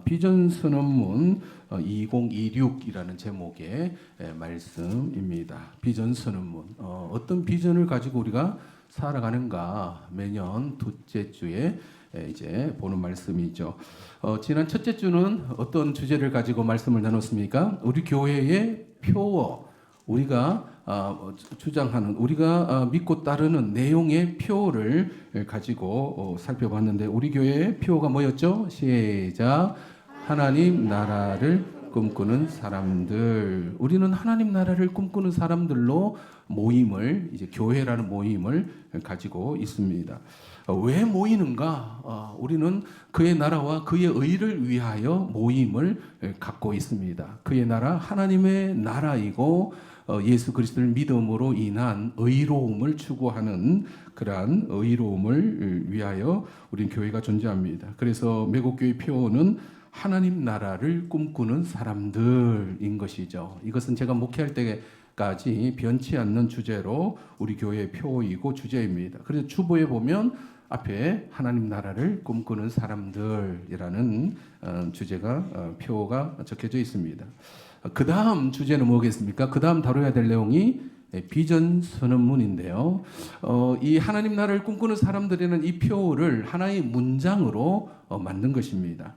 비전 선언문 2026이라는 제목의 말씀입니다. 비전 선언문. 어떤 비전을 가지고 우리가 살아가는가 매년 둘째 주에 이제 보는 말씀이죠. 지난 첫째 주는 어떤 주제를 가지고 말씀을 나눴습니까? 우리 교회의 표어, 우리가 주장하는, 우리가 믿고 따르는 내용의 표어를 가지고 살펴봤는데, 우리 교회의 표어가 뭐였죠? 시작. 하나님 나라를 꿈꾸는 사람들. 우리는 하나님 나라를 꿈꾸는 사람들로 모임을, 이제 교회라는 모임을 가지고 있습니다. 왜 모이는가? 우리는 그의 나라와 그의 의를 위하여 모임을 갖고 있습니다. 그의 나라, 하나님의 나라이고 예수 그리스도를 믿음으로 인한 의로움을 추구하는 그러한 의로움을 위하여 우리는 교회가 존재합니다. 그래서 매국교회 표어는 하나님 나라를 꿈꾸는 사람들인 것이죠. 이것은 제가 목회할 때까지 변치 않는 주제로 우리 교회의 표어이고 주제입니다. 그래서 주보에 보면 앞에 하나님 나라를 꿈꾸는 사람들이라는 주제가 표어가 적혀져 있습니다. 그 다음 주제는 뭐겠습니까? 그 다음 다뤄야 될 내용이 비전 선언문인데요. 이 하나님 나라를 꿈꾸는 사람들에는 이 표어를 하나의 문장으로 만든 것입니다.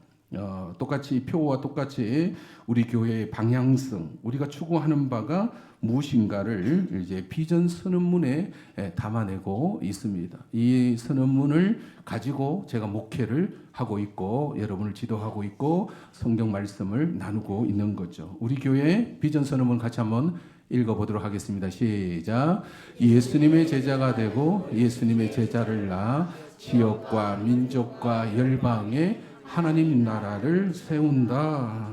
똑같이 표어와 똑같이 우리 교회의 방향성, 우리가 추구하는 바가 무엇인가를 이제 비전 선언문에 담아내고 있습니다. 이 선언문을 가지고 제가 목회를 하고 있고 여러분을 지도하고 있고 성경 말씀을 나누고 있는 거죠. 우리 교회의 비전 선언문 같이 한번 읽어보도록 하겠습니다. 시작. 예수님의 제자가 되고 예수님의 제자를 낳아 지역과 민족과 열방에 하나님 나라를 세운다.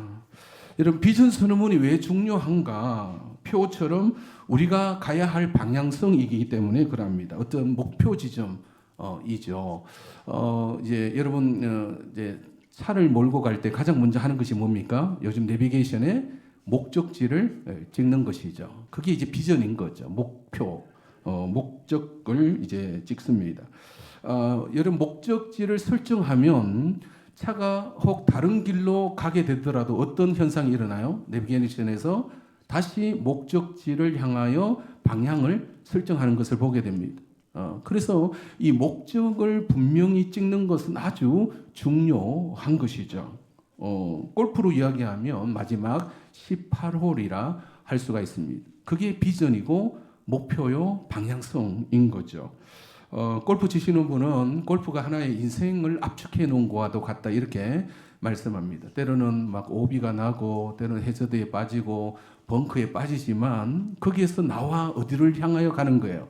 이런 비전 선언문이 왜 중요한가? 표처럼 우리가 가야 할 방향성이기 때문에 그럽니다. 어떤 목표 지점이죠. 이제 여러분 이제 차를 몰고 갈 때 가장 먼저 하는 것이 뭡니까? 요즘 내비게이션에 목적지를 찍는 것이죠. 그게 이제 비전인 거죠. 목표, 목적을 이제 찍습니다. 여러분 목적지를 설정하면 차가 혹 다른 길로 가게 되더라도 어떤 현상이 일어나요? 내비게이션에서 다시 목적지를 향하여 방향을 설정하는 것을 보게 됩니다. 그래서 이 목적을 분명히 찍는 것은 아주 중요한 것이죠. 골프로 이야기하면 마지막 18홀이라 할 수가 있습니다. 그게 비전이고 목표요 방향성인 거죠. 골프 치시는 분은 골프가 하나의 인생을 압축해 놓은 거와도 같다 이렇게 말씀합니다. 때로는 막 오비가 나고 때로는 해저드에 빠지고 벙커에 빠지지만 거기에서 나와 어디를 향하여 가는 거예요?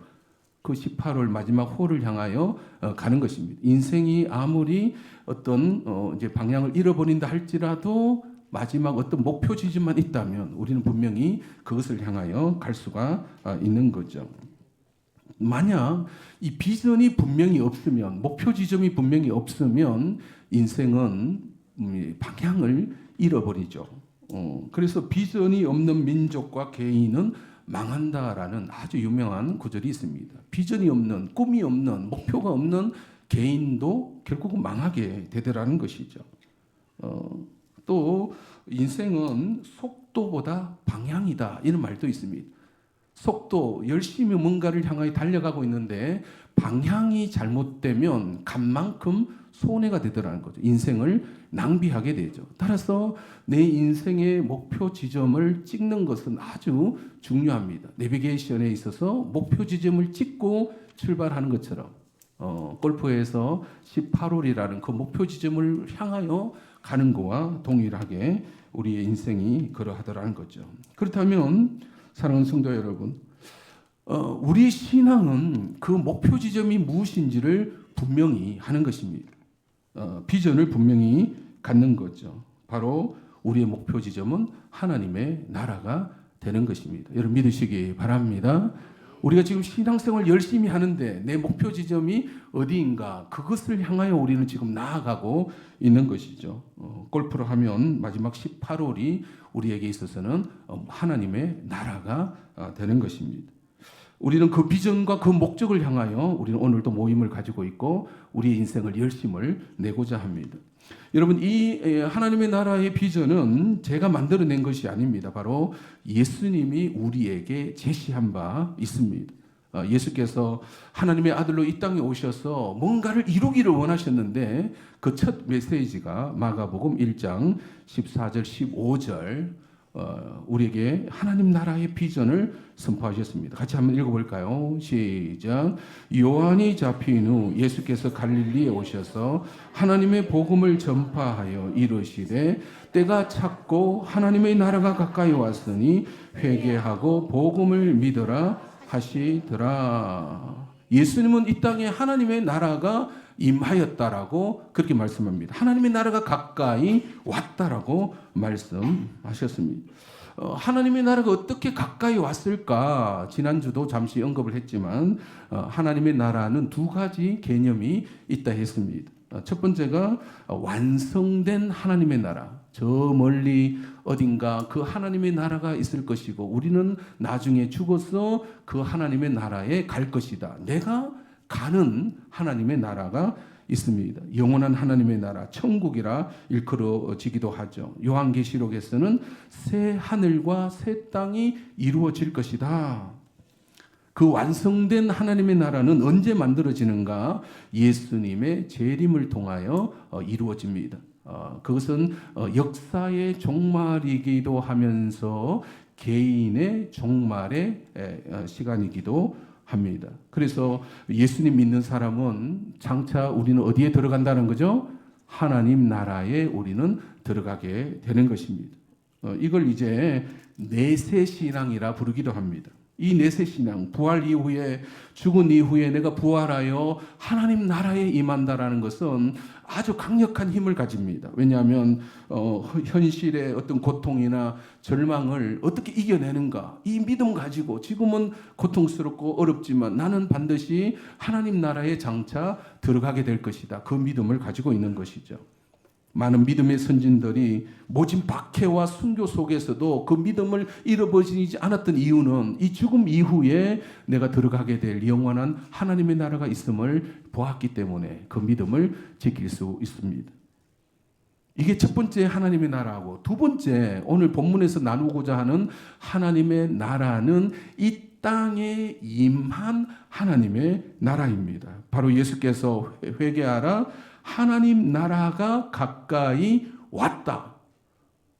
그 18홀 마지막 홀을 향하여 가는 것입니다. 인생이 아무리 어떤 이제 방향을 잃어버린다 할지라도 마지막 어떤 목표 지점만 있다면 우리는 분명히 그것을 향하여 갈 수가 있는 거죠. 만약 이 비전이 분명히 없으면, 목표 지점이 분명히 없으면 인생은 방향을 잃어버리죠. 그래서 비전이 없는 민족과 개인은 망한다라는 아주 유명한 구절이 있습니다. 비전이 없는, 꿈이 없는, 목표가 없는 개인도 결국은 망하게 되더라는 것이죠. 또 인생은 속도보다 방향이다 이런 말도 있습니다. 속도, 열심히 뭔가를 향하여 달려가고 있는데 방향이 잘못되면 간만큼 손해가 되더라는 거죠. 인생을 낭비하게 되죠. 따라서 내 인생의 목표 지점을 찍는 것은 아주 중요합니다. 내비게이션에 있어서 목표 지점을 찍고 출발하는 것처럼 골프에서 18홀이라는 그 목표 지점을 향하여 가는 거와 동일하게 우리의 인생이 그러하더라는 거죠. 그렇다면 사랑하는 성도 여러분, 우리 신앙은 그 목표 지점이 무엇인지를 분명히 하는 것입니다. 비전을 분명히 갖는 거죠. 바로 우리의 목표 지점은 하나님의 나라가 되는 것입니다. 여러분 믿으시기 바랍니다. 우리가 지금 신앙생활 열심히 하는데 내 목표 지점이 어디인가 그것을 향하여 우리는 지금 나아가고 있는 것이죠. 골프를 하면 마지막 18홀이 우리에게 있어서는 하나님의 나라가 되는 것입니다. 우리는 그 비전과 그 목적을 향하여 우리는 오늘도 모임을 가지고 있고 우리의 인생을 열심을 내고자 합니다. 여러분, 이 하나님의 나라의 비전은 제가 만들어낸 것이 아닙니다. 바로 예수님이 우리에게 제시한 바 있습니다. 예수께서 하나님의 아들로 이 땅에 오셔서 뭔가를 이루기를 원하셨는데 그 첫 메시지가 마가복음 1장 14절 15절 우리에게 하나님 나라의 비전을 선포하셨습니다. 같이 한번 읽어볼까요? 시작. 요한이 잡힌 후 예수께서 갈릴리에 오셔서 하나님의 복음을 전파하여 이르시되 때가 찼고 하나님의 나라가 가까이 왔으니 회개하고 복음을 믿어라 하시더라. 예수님은 이 땅에 하나님의 나라가 임하였다라고 그렇게 말씀합니다. 하나님의 나라가 가까이 왔다라고 말씀하셨습니다. 하나님의 나라가 어떻게 가까이 왔을까? 지난주도 잠시 언급을 했지만 하나님의 나라는 두 가지 개념이 있다 했습니다. 첫 번째가 완성된 하나님의 나라. 저 멀리 어딘가 그 하나님의 나라가 있을 것이고 우리는 나중에 죽어서 그 하나님의 나라에 갈 것이다. 내가 가는 하나님의 나라가 있습니다. 영원한 하나님의 나라, 천국이라 일컬어지기도 하죠. 요한계시록에서는 새 하늘과 새 땅이 이루어질 것이다. 그 완성된 하나님의 나라는 언제 만들어지는가? 예수님의 재림을 통하여 이루어집니다. 그것은 역사의 종말이기도 하면서 개인의 종말의 시간이기도 합니다. 그래서 예수님 믿는 사람은 장차 우리는 어디에 들어간다는 거죠? 하나님 나라에 우리는 들어가게 되는 것입니다. 이걸 이제 내세 신앙이라 부르기도 합니다. 이 내세 신앙, 부활 이후에 죽은 이후에 내가 부활하여 하나님 나라에 임한다라는 것은 아주 강력한 힘을 가집니다. 왜냐하면 현실의 어떤 고통이나 절망을 어떻게 이겨내는가, 이 믿음 가지고 지금은 고통스럽고 어렵지만 나는 반드시 하나님 나라에 장차 들어가게 될 것이다. 그 믿음을 가지고 있는 것이죠. 많은 믿음의 선진들이 모진 박해와 순교 속에서도 그 믿음을 잃어버리지 않았던 이유는 이 죽음 이후에 내가 들어가게 될 영원한 하나님의 나라가 있음을 보았기 때문에 그 믿음을 지킬 수 있습니다. 이게 첫 번째 하나님의 나라고, 두 번째 오늘 본문에서 나누고자 하는 하나님의 나라는 이 땅에 임한 하나님의 나라입니다. 바로 예수께서 회개하라, 하나님 나라가 가까이 왔다.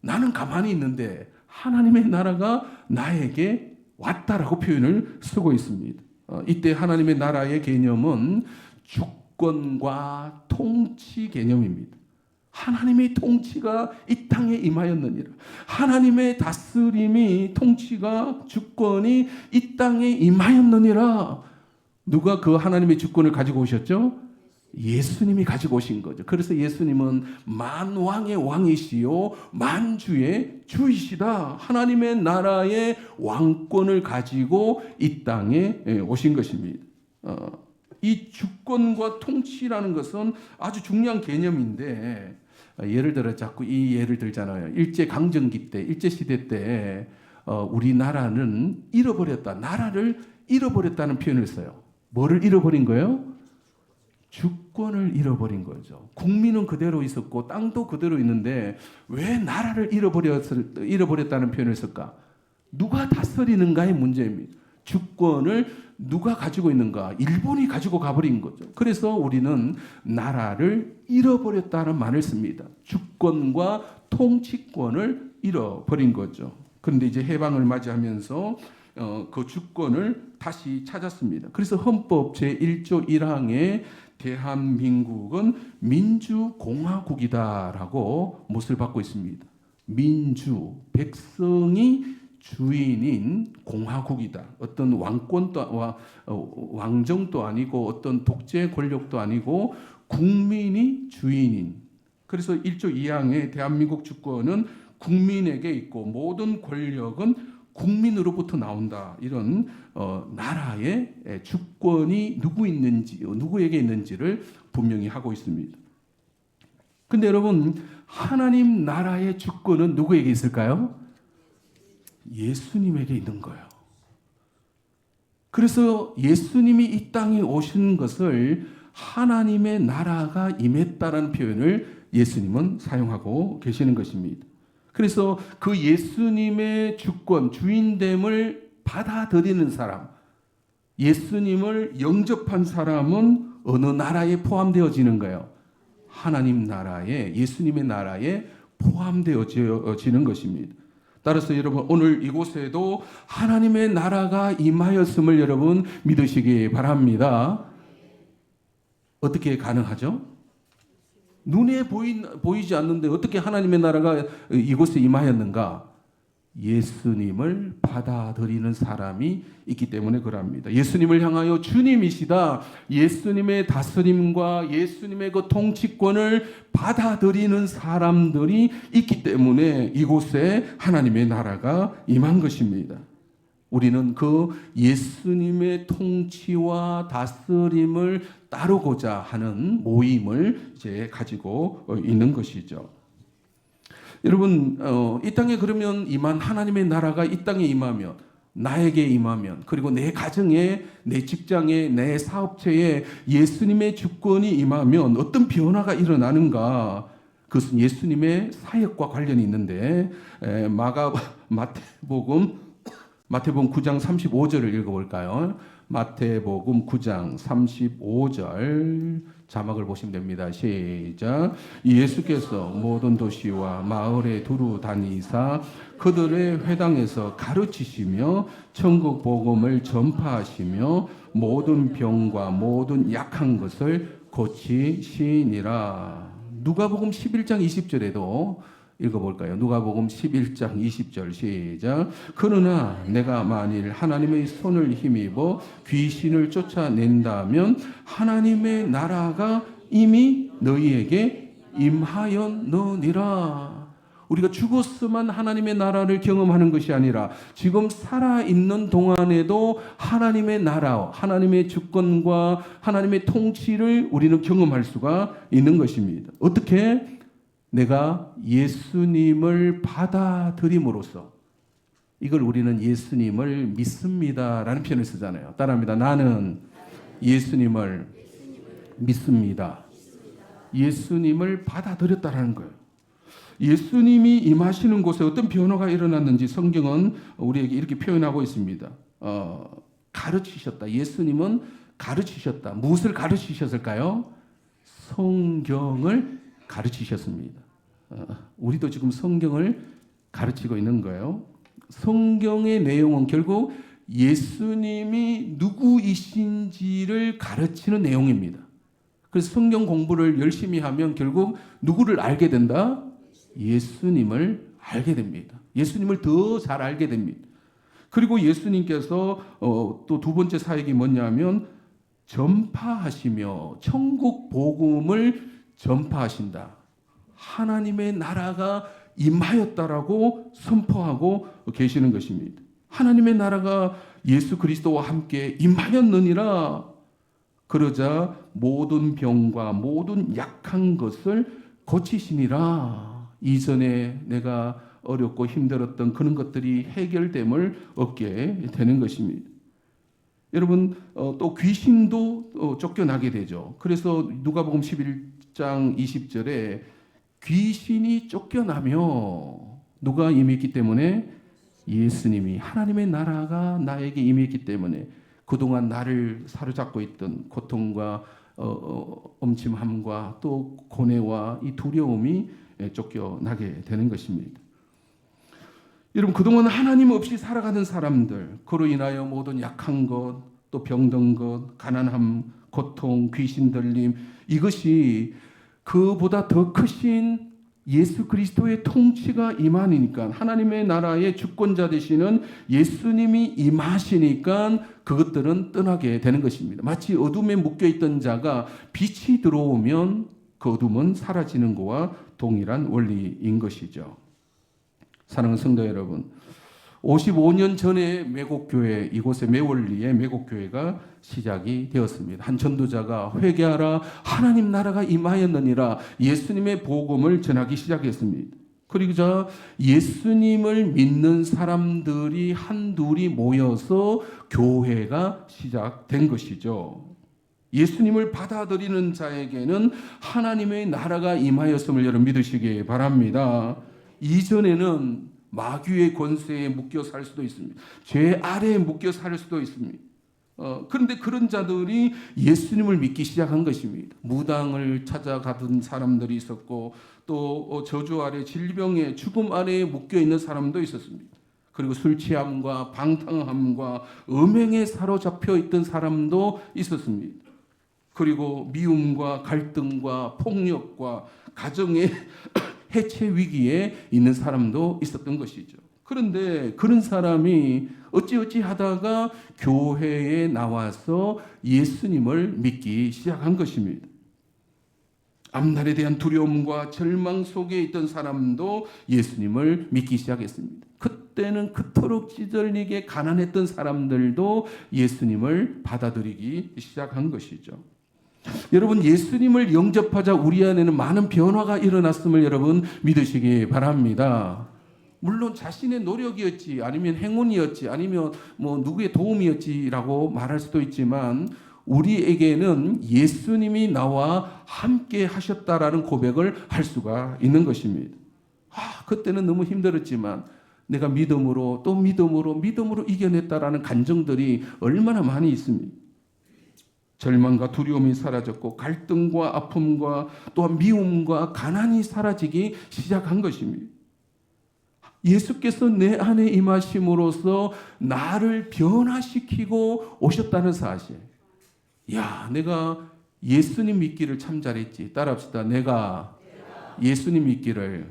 나는 가만히 있는데 하나님의 나라가 나에게 왔다라고 표현을 쓰고 있습니다. 이때 하나님의 나라의 개념은 주권과 통치 개념입니다. 하나님의 통치가 이 땅에 임하였느니라. 하나님의 다스림이, 통치가, 주권이 이 땅에 임하였느니라. 누가 그 하나님의 주권을 가지고 오셨죠? 예수님이 가지고 오신 거죠. 그래서 예수님은 만왕의 왕이시요 만주의 주이시다. 하나님의 나라의 왕권을 가지고 이 땅에 오신 것입니다. 이 주권과 통치라는 것은 아주 중요한 개념인데, 예를 들어 자꾸 이 예를 들잖아요. 일제 강점기 때, 일제 시대 때 우리나라는 잃어버렸다. 나라를 잃어버렸다는 표현을 써요. 뭐를 잃어버린 거예요? 주권을 잃어버린 거죠. 국민은 그대로 있었고 땅도 그대로 있는데 왜 나라를 잃어버렸다는 표현을 쓸까? 누가 다스리는가의 문제입니다. 주권을 누가 가지고 있는가? 일본이 가지고 가버린 거죠. 그래서 우리는 나라를 잃어버렸다는 말을 씁니다. 주권과 통치권을 잃어버린 거죠. 그런데 이제 해방을 맞이하면서 그 주권을 다시 찾았습니다. 그래서 헌법 제1조 1항에 대한민국은 민주공화국이다라고 못을 받고 있습니다. 민주, 백성이 주인인 공화국이다. 어떤 왕권도 왕정도 아니고 어떤 독재 권력도 아니고 국민이 주인인. 그래서 1조 2항에 대한민국 주권은 국민에게 있고 모든 권력은 국민으로부터 나온다. 이런 나라의 주권이 누구에게 있는지를 분명히 하고 있습니다. 근데 여러분, 하나님 나라의 주권은 누구에게 있을까요? 예수님에게 있는 거예요. 그래서 예수님이 이 땅에 오신 것을 하나님의 나라가 임했다라는 표현을 예수님은 사용하고 계시는 것입니다. 그래서 그 예수님의 주권, 주인됨을 받아들이는 사람, 예수님을 영접한 사람은 어느 나라에 포함되어지는 거예요? 하나님 나라에, 예수님의 나라에 포함되어지는 것입니다. 따라서 여러분 오늘 이곳에도 하나님의 나라가 임하였음을 여러분 믿으시기 바랍니다. 어떻게 가능하죠? 눈에 보이지 않는데 어떻게 하나님의 나라가 이곳에 임하였는가? 예수님을 받아들이는 사람이 있기 때문에 그럽니다. 예수님을 향하여 주님이시다, 예수님의 다스림과 예수님의 그 통치권을 받아들이는 사람들이 있기 때문에 이곳에 하나님의 나라가 임한 것입니다. 우리는 그 예수님의 통치와 다스림을 따르고자 하는 모임을 이제 가지고 있는 것이죠. 여러분, 이 땅에 그러면 임한 하나님의 나라가 이 땅에 임하면, 나에게 임하면, 그리고 내 가정에, 내 직장에, 내 사업체에 예수님의 주권이 임하면 어떤 변화가 일어나는가? 그것은 예수님의 사역과 관련이 있는데, 마태복음 9장 35절을 읽어볼까요? 마태복음 9장 35절 자막을 보시면 됩니다. 시작. 예수께서 모든 도시와 마을에 두루 다니사 그들의 회당에서 가르치시며 천국 복음을 전파하시며 모든 병과 모든 약한 것을 고치시니라. 누가복음 11장 20절에도 읽어볼까요? 누가복음 11장 20절 시작. 그러나 내가 만일 하나님의 손을 힘입어 귀신을 쫓아낸다면 하나님의 나라가 이미 너희에게 임하였느니라. 우리가 죽었으면 하나님의 나라를 경험하는 것이 아니라 지금 살아있는 동안에도 하나님의 나라, 하나님의 주권과 하나님의 통치를 우리는 경험할 수가 있는 것입니다. 어떻게? 내가 예수님을 받아들임으로써, 이걸 우리는 예수님을 믿습니다라는 표현을 쓰잖아요. 따라합니다. 나는 예수님을 믿습니다. 예수님을 받아들였다라는 거예요. 예수님이 임하시는 곳에 어떤 변화가 일어났는지 성경은 우리에게 이렇게 표현하고 있습니다. 가르치셨다. 예수님은 가르치셨다. 무엇을 가르치셨을까요? 성경을 가르치셨습니다. 우리도 지금 성경을 가르치고 있는 거예요. 성경의 내용은 결국 예수님이 누구이신지를 가르치는 내용입니다. 그래서 성경 공부를 열심히 하면 결국 누구를 알게 된다? 예수님을 알게 됩니다. 예수님을 더 잘 알게 됩니다. 그리고 예수님께서 또 두 번째 사역이 뭐냐면 전파하시며 천국 복음을 전파하신다. 하나님의 나라가 임하였다라고 선포하고 계시는 것입니다. 하나님의 나라가 예수 그리스도와 함께 임하였느니라. 그러자 모든 병과 모든 약한 것을 고치시니라. 이전에 내가 어렵고 힘들었던 그런 것들이 해결됨을 얻게 되는 것입니다. 여러분, 또 귀신도 쫓겨나게 되죠. 그래서 누가복음 11장 20절에 귀신이 쫓겨나며, 누가 임했기 때문에? 예수님이, 하나님의 나라가 나에게 임했기 때문에 그동안 나를 사로잡고 있던 고통과 엄침함과 또 고뇌와 이 두려움이 쫓겨나게 되는 것입니다. 여러분, 그동안 하나님 없이 살아가는 사람들, 그로 인하여 모든 약한 것, 또 병든 것, 가난함, 고통, 귀신 들림, 이것이 그보다 더 크신 예수 그리스도의 통치가 임하니까, 하나님의 나라의 주권자 되시는 예수님이 임하시니까 그것들은 떠나게 되는 것입니다. 마치 어둠에 묶여있던 자가 빛이 들어오면 그 어둠은 사라지는 것과 동일한 원리인 것이죠. 사랑하는 성도 여러분, 55년 전에 매곡교회, 이곳의 매월리에 매곡교회가 시작이 되었습니다. 한 전도자가 회개하라, 하나님 나라가 임하였느니라, 예수님의 복음을 전하기 시작했습니다. 그리고 예수님을 믿는 사람들이 한둘이 모여서 교회가 시작된 것이죠. 예수님을 받아들이는 자에게는 하나님의 나라가 임하였음을 여러분 믿으시기 바랍니다. 이전에는 마귀의 권세에 묶여 살 수도 있습니다. 죄 아래에 묶여 살 수도 있습니다. 그런데 그런 자들이 예수님을 믿기 시작한 것입니다. 무당을 찾아가던 사람들이 있었고 또 저주 아래 질병의 죽음 아래에 묶여 있는 사람도 있었습니다. 그리고 술 취함과 방탕함과 음행에 사로잡혀 있던 사람도 있었습니다. 그리고 미움과 갈등과 폭력과 가정의 해체 위기에 있는 사람도 있었던 것이죠. 그런데 그런 사람이 어찌어찌 하다가 교회에 나와서 예수님을 믿기 시작한 것입니다. 앞날에 대한 두려움과 절망 속에 있던 사람도 예수님을 믿기 시작했습니다. 그때는 그토록 찌들리게 가난했던 사람들도 예수님을 받아들이기 시작한 것이죠. 여러분, 예수님을 영접하자 우리 안에는 많은 변화가 일어났음을 여러분 믿으시기 바랍니다. 물론 자신의 노력이었지 아니면 행운이었지 아니면 뭐 누구의 도움이었지라고 말할 수도 있지만 우리에게는 예수님이 나와 함께 하셨다라는 고백을 할 수가 있는 것입니다. 그때는 너무 힘들었지만 내가 믿음으로 또 믿음으로 이겨냈다라는 간증들이 얼마나 많이 있습니다. 절망과 두려움이 사라졌고 갈등과 아픔과 또한 미움과 가난이 사라지기 시작한 것입니다. 예수께서 내 안에 임하심으로써 나를 변화시키고 오셨다는 사실. 내가 예수님 믿기를 참 잘했지. 따라합시다. 내가 예수님 믿기를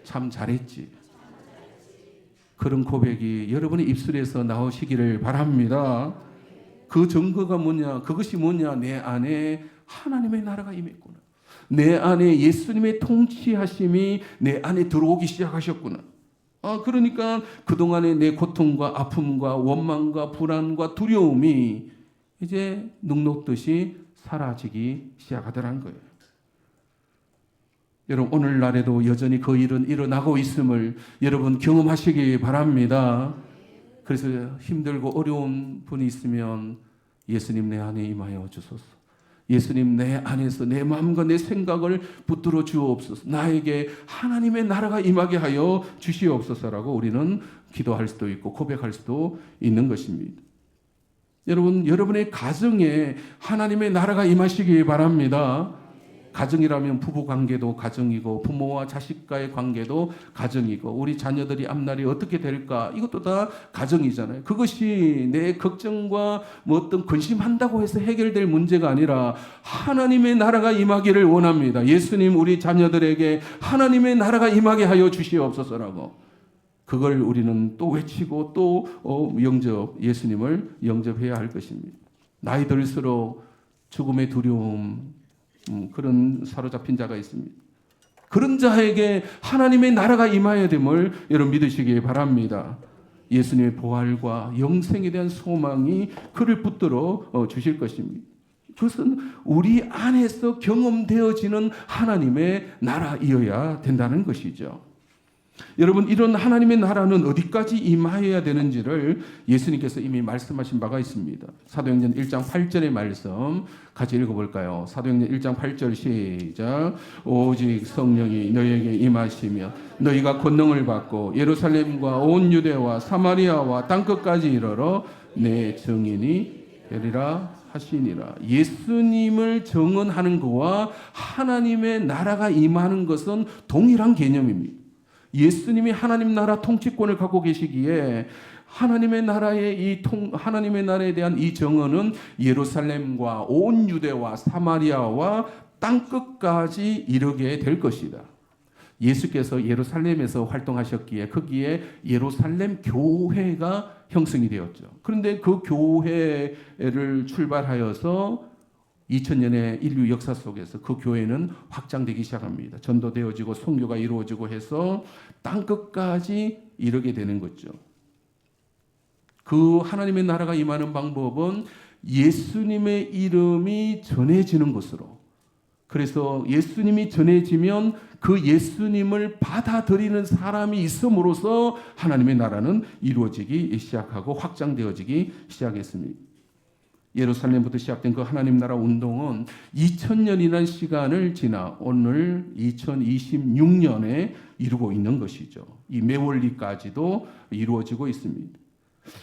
참 잘했지. 그런 고백이 여러분의 입술에서 나오시기를 바랍니다. 그 증거가 뭐냐? 그것이 뭐냐? 내 안에 하나님의 나라가 임했구나. 내 안에 예수님의 통치하심이 내 안에 들어오기 시작하셨구나. 그러니까 그동안의 내 고통과 아픔과 원망과 불안과 두려움이 이제 눅눅듯이 사라지기 시작하더라는 거예요. 여러분, 오늘날에도 여전히 그 일은 일어나고 있음을 여러분 경험하시기 바랍니다. 그래서 힘들고 어려운 분이 있으면 예수님 내 안에 임하여 주소서. 예수님 내 안에서 내 마음과 내 생각을 붙들어 주옵소서. 나에게 하나님의 나라가 임하게 하여 주시옵소서라고 우리는 기도할 수도 있고 고백할 수도 있는 것입니다. 여러분, 여러분의 가정에 하나님의 나라가 임하시기 바랍니다. 가정이라면 부부 관계도 가정이고 부모와 자식과의 관계도 가정이고 우리 자녀들이 앞날이 어떻게 될까 이것도 다 가정이잖아요. 그것이 내 걱정과 뭐 어떤 근심한다고 해서 해결될 문제가 아니라 하나님의 나라가 임하기를 원합니다. 예수님 우리 자녀들에게 하나님의 나라가 임하게 하여 주시옵소서라고 그걸 우리는 또 외치고 또 예수님을 영접해야 할 것입니다. 나이 들수록 죽음의 두려움 그런 사로잡힌 자가 있습니다. 그런 자에게 하나님의 나라가 임하여야 됨을 여러분 믿으시기 바랍니다. 예수님의 부활과 영생에 대한 소망이 그를 붙들어 주실 것입니다. 그것은 우리 안에서 경험되어지는 하나님의 나라이어야 된다는 것이죠. 여러분, 이런 하나님의 나라는 어디까지 임하여야 되는지를 예수님께서 이미 말씀하신 바가 있습니다. 사도행전 1장 8절의 말씀 같이 읽어볼까요? 사도행전 1장 8절 시작. 오직 성령이 너희에게 임하시며 너희가 권능을 받고 예루살렘과 온 유대와 사마리아와 땅끝까지 이르러 내 증인이 되리라 하시니라. 예수님을 증언하는 것과 하나님의 나라가 임하는 것은 동일한 개념입니다. 예수님이 하나님 나라 통치권을 갖고 계시기에 하나님의 나라의 하나님의 나라에 대한 이 정언은 예루살렘과 온 유대와 사마리아와 땅끝까지 이르게 될 것이다. 예수께서 예루살렘에서 활동하셨기에 거기에 예루살렘 교회가 형성이 되었죠. 그런데 그 교회를 출발하여서 2000년의 인류 역사 속에서 그 교회는 확장되기 시작합니다. 전도되어지고 선교가 이루어지고 해서 땅끝까지 이르게 되는 거죠. 그 하나님의 나라가 임하는 방법은 예수님의 이름이 전해지는 것으로. 그래서 예수님이 전해지면 그 예수님을 받아들이는 사람이 있음으로써 하나님의 나라는 이루어지기 시작하고 확장되어지기 시작했습니다. 예루살렘부터 시작된 그 하나님 나라 운동은 2000년이라는 시간을 지나 오늘 2026년에 이루고 있는 것이죠. 이 매월리까지도 이루어지고 있습니다.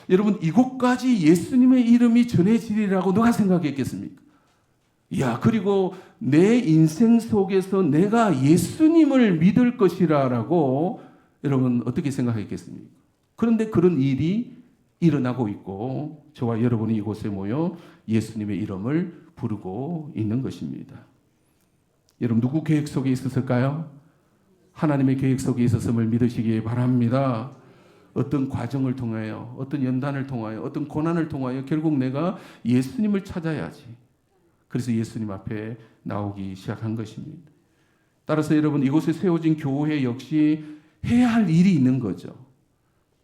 여러분, 이곳까지 예수님의 이름이 전해지리라고 누가 생각했겠습니까? 그리고 내 인생 속에서 내가 예수님을 믿을 것이라고 여러분 어떻게 생각했겠습니까? 그런데 그런 일이 일어나고 있고 저와 여러분이 이곳에 모여 예수님의 이름을 부르고 있는 것입니다. 여러분, 누구 계획 속에 있었을까요? 하나님의 계획 속에 있었음을 믿으시기 바랍니다. 어떤 과정을 통하여, 어떤 연단을 통하여, 어떤 고난을 통하여 결국 내가 예수님을 찾아야지. 그래서 예수님 앞에 나오기 시작한 것입니다. 따라서 여러분, 이곳에 세워진 교회 역시 해야 할 일이 있는 거죠.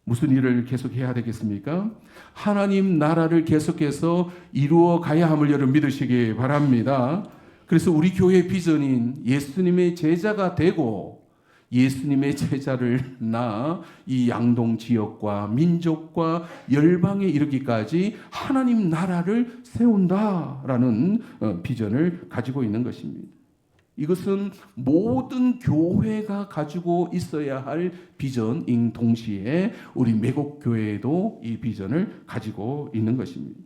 무슨 일을 계속 해야 되겠습니까? 하나님 나라를 계속해서 이루어 가야 함을 여러분 믿으시기 바랍니다. 그래서 우리 교회 비전인 예수님의 제자가 되고 예수님의 제자를 낳아 이 양동 지역과 민족과 열방에 이르기까지 하나님 나라를 세운다라는 비전을 가지고 있는 것입니다. 이것은 모든 교회가 가지고 있어야 할 비전인 동시에 우리 매곡교회도 이 비전을 가지고 있는 것입니다.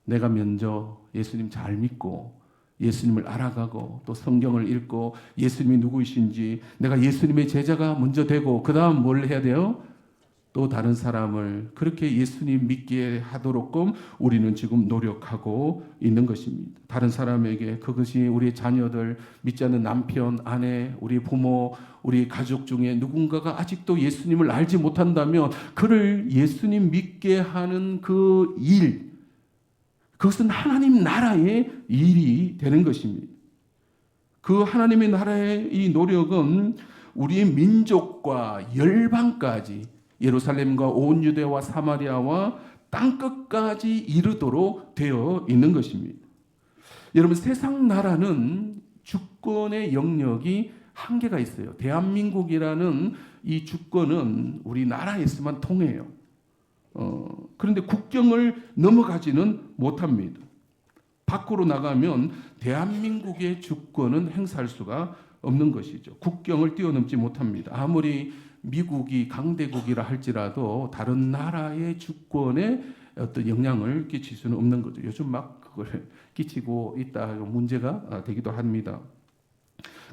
내가 먼저 예수님 잘 믿고 예수님을 알아가고 또 성경을 읽고 예수님이 누구이신지 내가 예수님의 제자가 먼저 되고 그 다음 뭘 해야 돼요? 또 다른 사람을 그렇게 예수님 믿게 하도록끔 우리는 지금 노력하고 있는 것입니다. 다른 사람에게 그것이 우리 자녀들, 믿지 않는 남편, 아내, 우리 부모, 우리 가족 중에 누군가가 아직도 예수님을 알지 못한다면 그를 예수님 믿게 하는 그 일, 그것은 하나님 나라의 일이 되는 것입니다. 그 하나님의 나라의 이 노력은 우리의 민족과 열방까지 예루살렘과 온 유대와 사마리아와 땅끝까지 이르도록 되어 있는 것입니다. 여러분, 세상 나라는 주권의 영역이 한계가 있어요. 대한민국이라는 이 주권은 우리나라에서만 통해요. 그런데 국경을 넘어가지는 못합니다. 밖으로 나가면 대한민국의 주권은 행사할 수가 없는 것이죠. 국경을 뛰어넘지 못합니다. 아무리 미국이 강대국이라 할지라도 다른 나라의 주권에 어떤 영향을 끼칠 수는 없는 거죠. 요즘 막 그걸 끼치고 있다 문제가 되기도 합니다.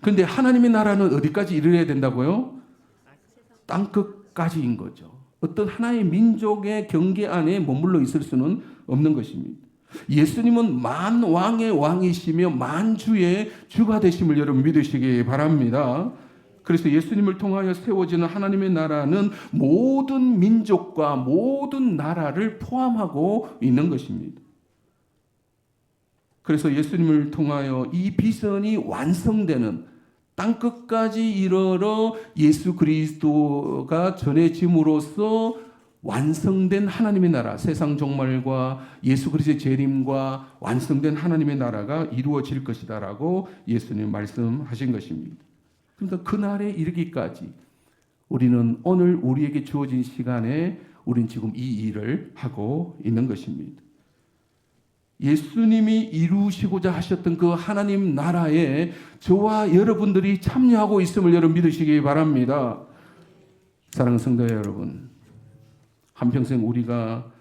그런데 하나님의 나라는 어디까지 이르러야 된다고요? 땅끝까지인 거죠. 어떤 하나의 민족의 경계 안에 머물러 있을 수는 없는 것입니다. 예수님은 만왕의 왕이시며 만주의 주가 되심을 여러분 믿으시기 바랍니다. 그래서 예수님을 통하여 세워지는 하나님의 나라는 모든 민족과 모든 나라를 포함하고 있는 것입니다. 그래서 예수님을 통하여 이 비전이 완성되는 땅끝까지 이르러 예수 그리스도가 전해짐으로써 완성된 하나님의 나라, 세상 종말과 예수 그리스도의 재림과 완성된 하나님의 나라가 이루어질 것이다라고 예수님 말씀하신 것입니다. 그러니까 그날에 이르기까지 우리는 오늘 우리에게 주어진 시간에 우리는 지금 이 일을 하고 있는 것입니다. 예수님이 이루시고자 하셨던 그 하나님 나라에 저와 여러분들이 참여하고 있음을 여러분 믿으시기 바랍니다. 사랑하는 성도 여러분, 한평생 우리가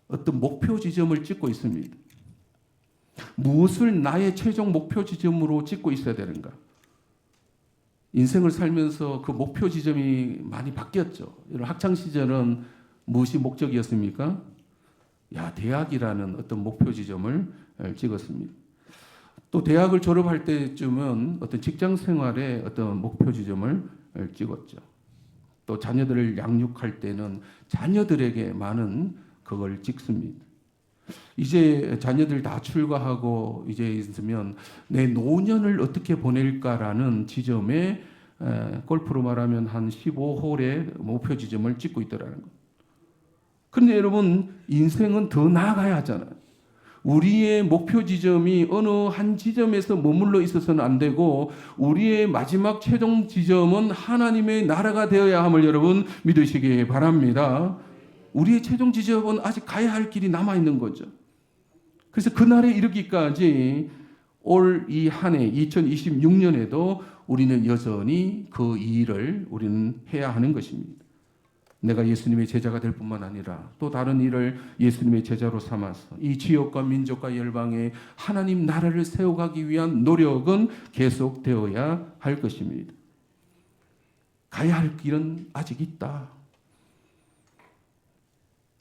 어떤 목표 지점을 찍고 있습니다. 무엇을 나의 최종 목표 지점으로 찍고 있어야 되는가? 인생을 살면서 그 목표 지점이 많이 바뀌었죠. 학창 시절은 무엇이 목적이었습니까? 대학이라는 어떤 목표 지점을 찍었습니다. 또 대학을 졸업할 때쯤은 어떤 직장 생활의 어떤 목표 지점을 찍었죠. 또 자녀들을 양육할 때는 자녀들에게 많은 그걸 찍습니다. 이제 자녀들 다 출가하고 이제 있으면 내 노년을 어떻게 보낼까라는 지점에 골프로 말하면 한 15홀의 목표 지점을 찍고 있더라는 거예요. 그런데 여러분, 인생은 더 나아가야 하잖아요. 우리의 목표 지점이 어느 한 지점에서 머물러 있어서는 안 되고 우리의 마지막 최종 지점은 하나님의 나라가 되어야 함을 여러분 믿으시기 바랍니다. 우리의 최종 지점은 아직 가야 할 길이 남아있는 거죠. 그래서 그날에 이르기까지 올 이 한 해 2026년에도 우리는 여전히 그 일을 우리는 해야 하는 것입니다. 내가 예수님의 제자가 될 뿐만 아니라 또 다른 일을 예수님의 제자로 삼아서 이 지역과 민족과 열방에 하나님 나라를 세워가기 위한 노력은 계속되어야 할 것입니다. 가야 할 길은 아직 있다.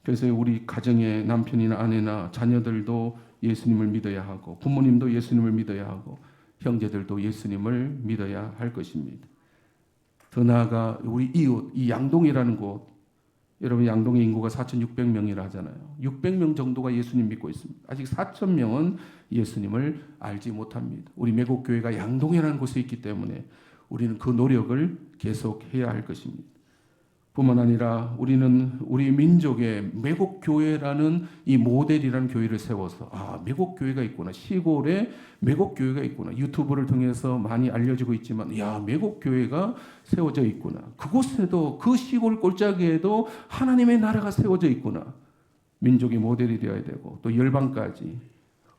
그래서 우리 가정의 남편이나 아내나 자녀들도 예수님을 믿어야 하고 부모님도 예수님을 믿어야 하고 형제들도 예수님을 믿어야 할 것입니다. 더 나아가 우리 이웃, 이 양동이라는 곳, 여러분 양동의 인구가 4,600명이라 하잖아요. 600명 정도가 예수님 믿고 있습니다. 아직 4,000명은 예수님을 알지 못합니다. 우리 매곡교회가 양동이라는 곳에 있기 때문에 우리는 그 노력을 계속해야 할 것입니다. 뿐만 아니라 우리는 우리 민족의 매곡교회라는 이 모델이라는 교회를 세워서 매곡교회가 있구나, 시골에 매곡교회가 있구나, 유튜브를 통해서 많이 알려지고 있지만 매곡교회가 세워져 있구나, 그곳에도 그 시골 골짜기에도 하나님의 나라가 세워져 있구나, 민족의 모델이 되어야 되고 또 열방까지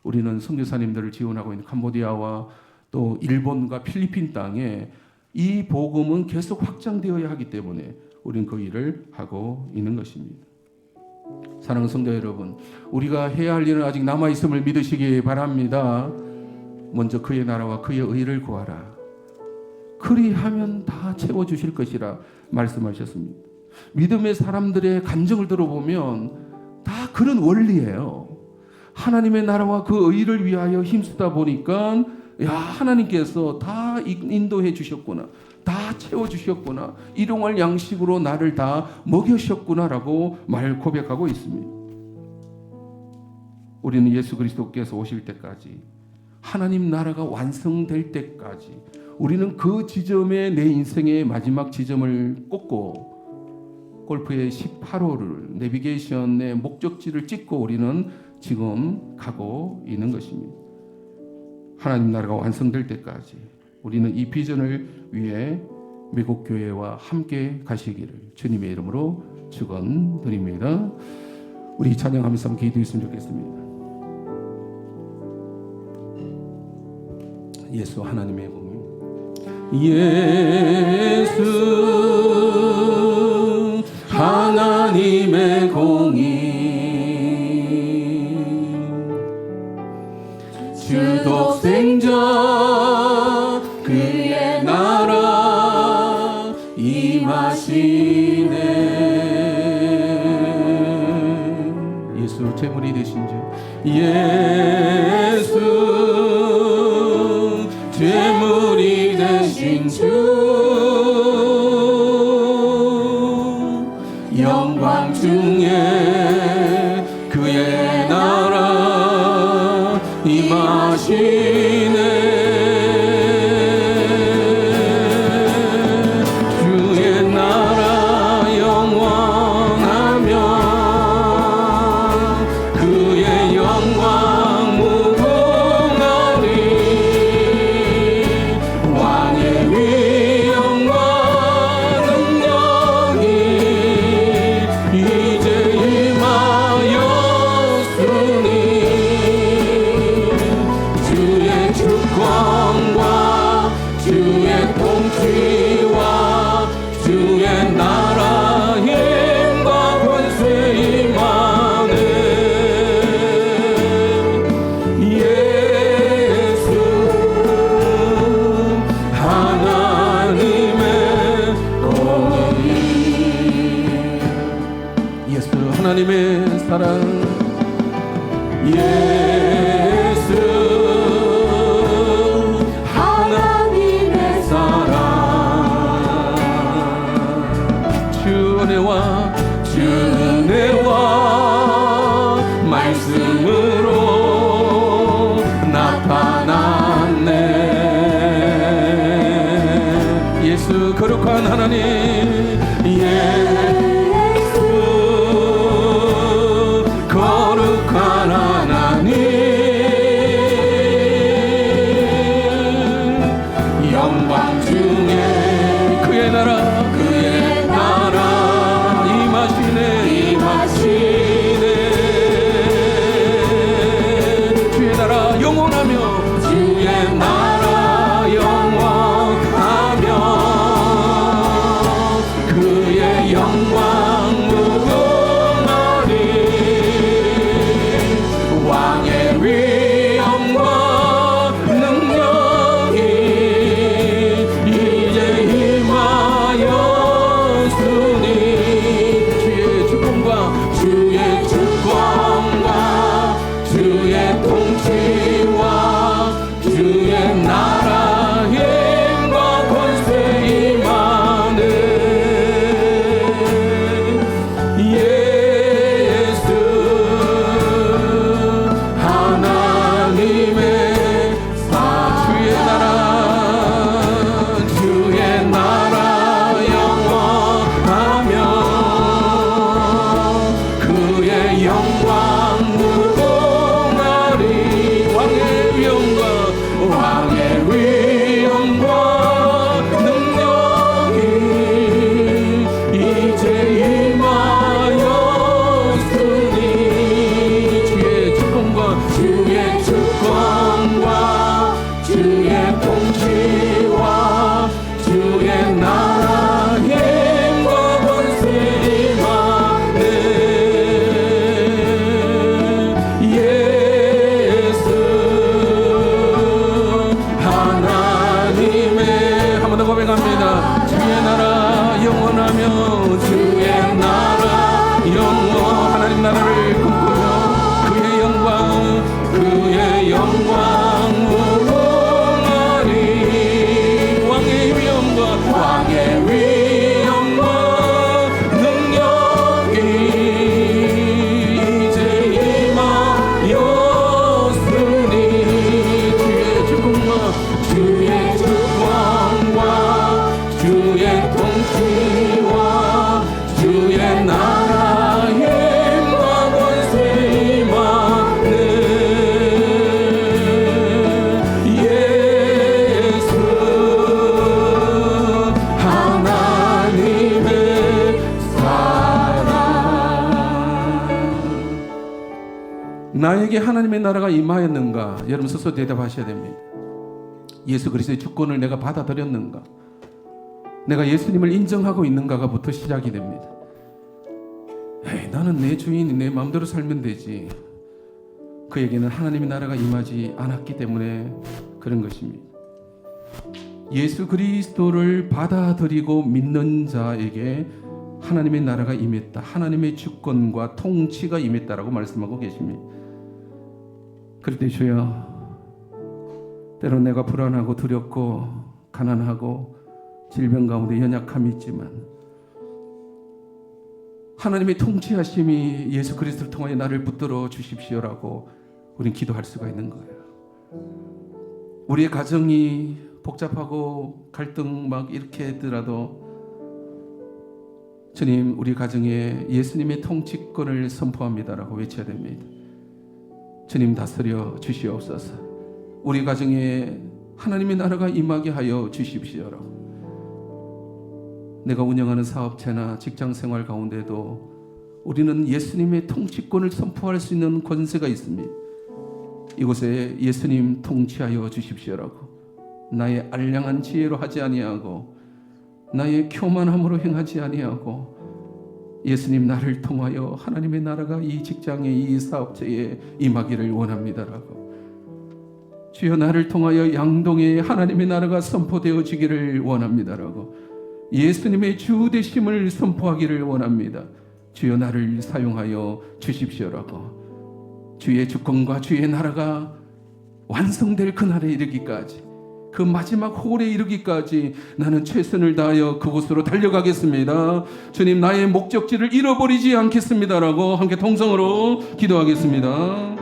우리는 선교사님들을 지원하고 있는 캄보디아와 또 일본과 필리핀 땅에 이 복음은 계속 확장되어야 하기 때문에 우리는 그 일을 하고 있는 것입니다. 사랑하는 성도 여러분, 우리가 해야 할 일은 아직 남아있음을 믿으시기 바랍니다. 먼저 그의 나라와 그의 의를 구하라. 그리하면 다 채워주실 것이라 말씀하셨습니다. 믿음의 사람들의 간증을 들어보면 다 그런 원리예요. 하나님의 나라와 그 의를 위하여 힘쓰다 보니까 하나님께서 다 인도해 주셨구나, 다 채워주셨구나, 일용할 양식으로 나를 다 먹여주셨구나라고 고백하고 있습니다. 우리는 예수 그리스도께서 오실 때까지, 하나님 나라가 완성될 때까지 우리는 그 지점에 내 인생의 마지막 지점을 꽂고 골프의 18호를 내비게이션의 목적지를 찍고 우리는 지금 가고 있는 것입니다. 하나님 나라가 완성될 때까지 우리는 이 비전을 위해 매곡교회와 함께 가시기를 주님의 이름으로 축원드립니다. 우리 찬양하면서 함께 기도했으면 좋겠습니다. 예수 하나님의 복음, 예수 하나님의 공의, 주 독생자 그의 나라 임하시네. 예수 제물이 되신 주, 예수 제물이 되신 주, 영광 중에 그의 나라 임하시네. 주의 나라 영원하며 그의 영광 무궁하리. 왕의 위엄과 능력이 이제 임하였으니 주의 주권과 주의 통치와 주의 나라 힘과 권세 임하네. 예수 하나님의 공의, 예수 하나님의 사랑, 예수 하나님의 사랑, 주 은혜와 말씀으로 나타났네. 예수 거룩한 하나님, 예수 거룩한 하나님, 영광 중에 그의 나라 임하시네. 꿈꾸며 주의 나라 영원 하나님 나라를 꿈꾸며 그의 영광 무궁하니 왕의 위엄과 능력이 이제 임하였으니 주의 주권과 주의 통치와 주의 나라의 힘과 권세 임하네. 예수 하나님의 사랑. 나에게 하나님의 나라가 임하였는가? 여러분 스스로 대답하셔야 됩니다. 예수 그리스도의 주권을 내가 받아들였는가? 내가 예수님을 인정하고 있는가가부터 시작이 됩니다. 에이, 나는 내 주인이 내 마음대로 살면 되지. 그에게는 하나님의 나라가 임하지 않았기 때문에 그런 것입니다. 예수 그리스도를 받아들이고 믿는 자에게 하나님의 나라가 임했다. 하나님의 주권과 통치가 임했다라고 말씀하고 계십니다. 그럴 때 주여, 때론 내가 불안하고 두렵고 가난하고 질병 가운데 연약함이 있지만 하나님의 통치하심이 예수 그리스도를 통하여 나를 붙들어 주십시오라고 우린 기도할 수가 있는 거예요. 우리의 가정이 복잡하고 갈등 막 이렇게 했더라도 주님, 우리 가정에 예수님의 통치권을 선포합니다라고 외쳐야 됩니다. 주님 다스려 주시옵소서. 우리 가정에 하나님의 나라가 임하게 하여 주십시오라고. 내가 운영하는 사업체나 직장생활 가운데도 우리는 예수님의 통치권을 선포할 수 있는 권세가 있습니다. 이곳에 예수님 통치하여 주십시오라고. 나의 알량한 지혜로 하지 아니하고 나의 교만함으로 행하지 아니하고 예수님 나를 통하여 하나님의 나라가 이 직장에 이 사업체에 임하기를 원합니다라고. 주여 나를 통하여 양동에 하나님의 나라가 선포되어지기를 원합니다라고. 예수님의 주 되심을 선포하기를 원합니다. 주여 나를 사용하여 주십시오라고. 주의 주권과 주의 나라가 완성될 그날에 이르기까지, 그 마지막 홀에 이르기까지 나는 최선을 다하여 그곳으로 달려가겠습니다. 주님, 나의 목적지를 잃어버리지 않겠습니다라고 함께 통성으로 기도하겠습니다.